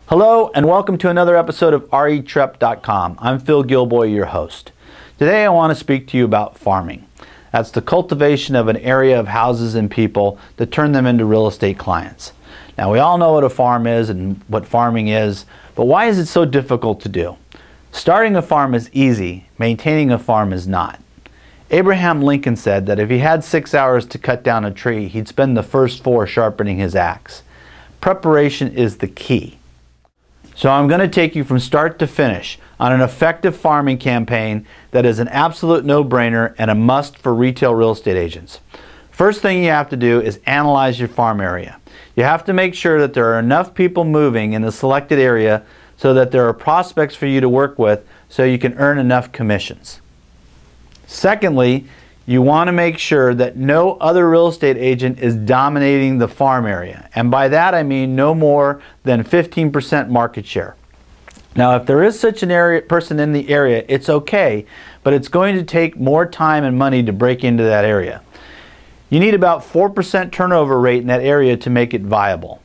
Hello and welcome to another episode of RETrepp.com. I'm Phil Gilboy, your host. Today I want to speak to you about farming. That's the cultivation of an area of houses and people to turn them into real estate clients. Now we all know what a farm is and what farming is, but why is it so difficult to do? Starting a farm is easy, maintaining a farm is not. Abraham Lincoln said that if he had 6 hours to cut down a tree, he'd spend the first 4 sharpening his axe. Preparation is the key. So I'm going to take you from start to finish on an effective farming campaign that is an absolute no-brainer and a must for retail real estate agents. First thing you have to do is analyze your farm area. You have to make sure that there are enough people moving in the selected area so that there are prospects for you to work with so you can earn enough commissions. Secondly, you want to make sure that no other real estate agent is dominating the farm area. And by that I mean no more than 15% market share. Now if there is such an person in the area, it's okay, but it's going to take more time and money to break into that area. You need about 4% turnover rate in that area to make it viable.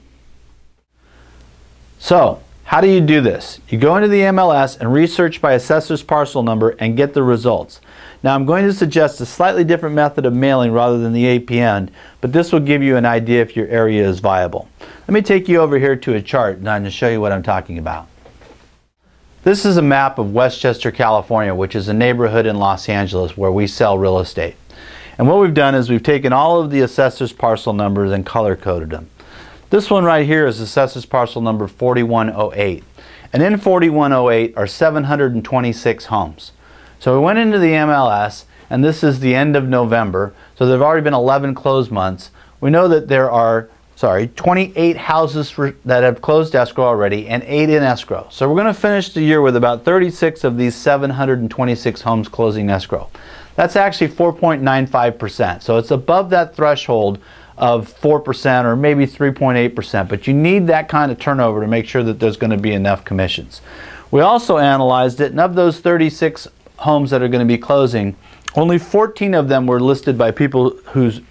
So, how do you do this? You go into the MLS and research by assessor's parcel number and get the results. Now I'm going to suggest a slightly different method of mailing rather than the APN, but this will give you an idea if your area is viable. Let me take you over here to a chart and I'm going to show you what I'm talking about. This is a map of Westchester, California, which is a neighborhood in Los Angeles where we sell real estate. And what we've done is we've taken all of the assessor's parcel numbers and color coded them. This one right here is assessor's parcel number 4108. And in 4108 are 726 homes. So we went into the MLS, and this is the end of November, so there have already been 11 closed months. We know that there are 28 houses that have closed escrow already and 8 in escrow. So we're going to finish the year with about 36 of these 726 homes closing escrow. That's actually 4.95%. So it's above that threshold of 4% or maybe 3.8%, but you need that kind of turnover to make sure that there's going to be enough commissions. We also analyzed it, and of those 36 homes that are going to be closing, only 14 of them were listed by people who's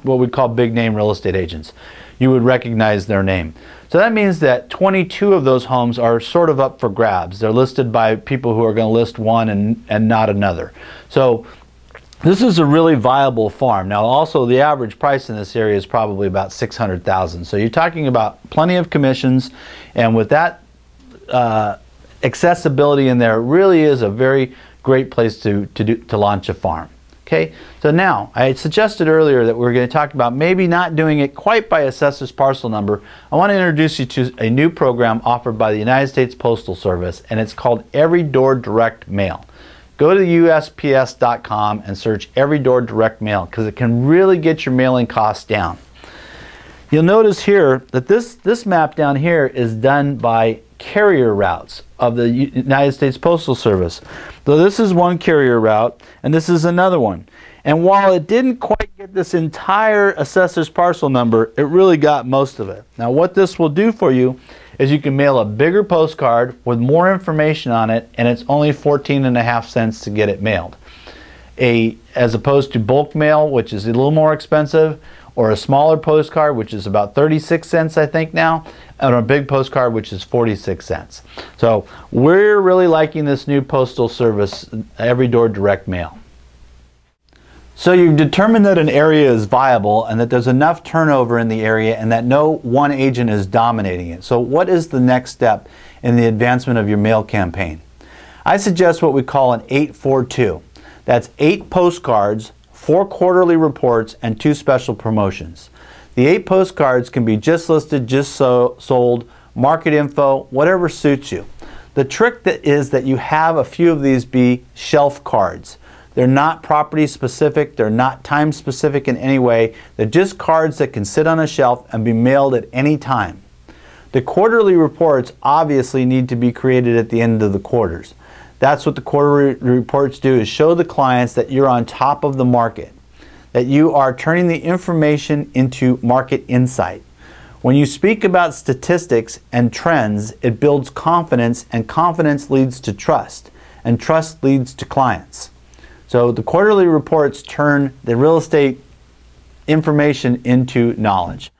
what we call big name real estate agents. You would recognize their name. So that means that 22 of those homes are sort of up for grabs. They're listed by people who are going to list one and not another. So this is a really viable farm. Now also the average price in this area is probably about $600,000. So you're talking about plenty of commissions, and with that accessibility in there, it really is a very great place to launch a farm. Okay, so now I suggested earlier that we're going to talk about maybe not doing it quite by assessor's parcel number. I want to introduce you to a new program offered by the United States Postal Service, and it's called Every Door Direct Mail. Go to USPS.com and search Every Door Direct Mail because it can really get your mailing costs down. You'll notice here that this map down here is done by carrier routes of the United States Postal Service. So this is one carrier route and this is another one. And while it didn't quite get this entire assessor's parcel number, it really got most of it. Now what this will do for you is you can mail a bigger postcard with more information on it, and it's only 14.5 cents to get it mailed. As opposed to bulk mail, which is a little more expensive, or a smaller postcard, which is about 36 cents I think now, and a big postcard, which is 46 cents. So we're really liking this new postal service, Every Door Direct Mail. So you've determined that an area is viable and that there's enough turnover in the area and that no one agent is dominating it. So what is the next step in the advancement of your mail campaign? I suggest what we call an 8-4-2. That's 8 postcards, 4 quarterly reports, and 2 special promotions. The 8 postcards can be just listed, just sold, market info, whatever suits you. The trick is that you have a few of these be shelf cards. They're not property specific, they're not time specific in any way. They're just cards that can sit on a shelf and be mailed at any time. The quarterly reports obviously need to be created at the end of the quarters. That's what the quarterly reports do, is show the clients that you're on top of the market, that you are turning the information into market insight. When you speak about statistics and trends, it builds confidence, and confidence leads to trust, and trust leads to clients. So the quarterly reports turn the real estate information into knowledge.